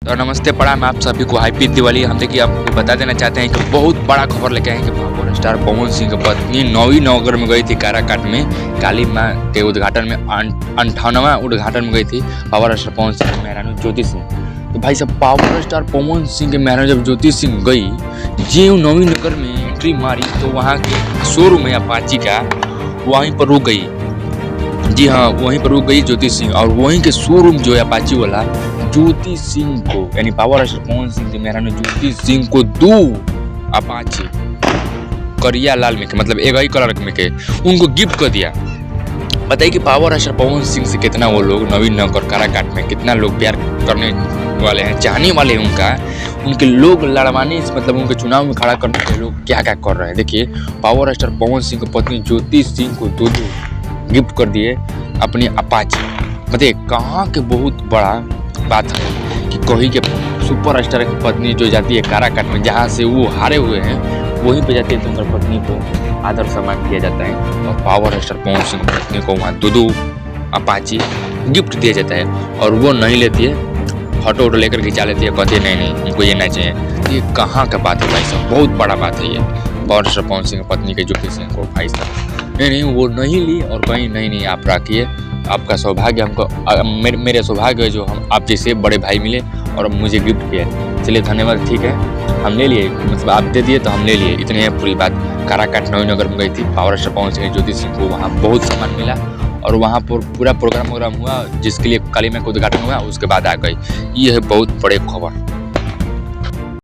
तो नमस्ते प्रणाम आप सभी को हैप्पी दिवाली। हम देखिए आपको बता देना चाहते हैं कि बहुत बड़ा खबर लेके आए हैं कि पावर स्टार पवन सिंह की पत्नी नौवीं नवगर में गई थी काराकाट में काली माँ के उद्घाटन में 58वां उद्घाटन में गई थी पावर स्टार पवन सिंह की मेहरानू ज्योति सिंह। तो भाई साहब पावर स्टार पवन सिंह के मेहरानू जब ज्योति सिंह गई जी नौवीं नगर में एंट्री मारी तो वहाँ के शोरूम है अपाची का वहीं पर रुक गई। जी हाँ, वहीं पर रुक गई ज्योति सिंह और वहीं के शोरूम जो है अपाची वाला ज्योति सिंह को यानी पावर स्टार पवन सिंह के मेहरानू ज्योति सिंह को 2 अपाची करिया लाल में के मतलब एक ही कलर में के उनको गिफ्ट कर दिया। बताइए कि पावर स्टार पवन सिंह से कितना वो लोग नवीन नगर काराकाट में कितना लोग प्यार करने वाले हैं, चाहने वाले हैं उनके लोग लड़वाने से मतलब उनके चुनाव में खड़ा करने के लोग क्या क्या कर रहे हैं। देखिए पावर स्टार पवन सिंह की पत्नी ज्योति सिंह को 2 गिफ्ट कर दिए अपनी अपाची। बताइए कहाँ के बहुत बड़ा बात है कि कोई के सुपर स्टार की पत्नी जो जाती है काराकाट में जहाँ से वो हारे हुए हैं वहीं पे जाती है तो उनकी पत्नी को आदर सम्मान दिया जाता है और पावर स्टार पवन सिंह की पत्नी को वहाँ 2 अपाची गिफ्ट दिया जाता है और वो नहीं लेती है, फोटो वोटो लेकर खिंचा लेती है, कहती है नहीं उनको ये नहीं चाहिए। ये कहाँ का बात है भाई साहब, बहुत बड़ा बात है ये पावर स्टार पवन सिंह की पत्नी के ज्योति सिंह को भाई साहब नहीं वो नहीं ली और कहीं नहीं आप रखिए। आपका सौभाग्य हमको मेरे सौभाग्य है जो हम आप जैसे बड़े भाई मिले और मुझे गिफ्ट किया। चलिए धन्यवाद, ठीक है हम ले लिए, मतलब आप दे दिए तो हम ले लिए, इतनी है पूरी बात। काराकाट नवीन नगर में गई थी पावर स्टार पवन सिंह ज्योति सिंह को, वहाँ बहुत सम्मान मिला और वहाँ पर पूरा प्रोग्राम हुआ जिसके लिए काली माँ का उद्घाटन हुआ उसके बाद आ गई। ये है बहुत बड़े खबर।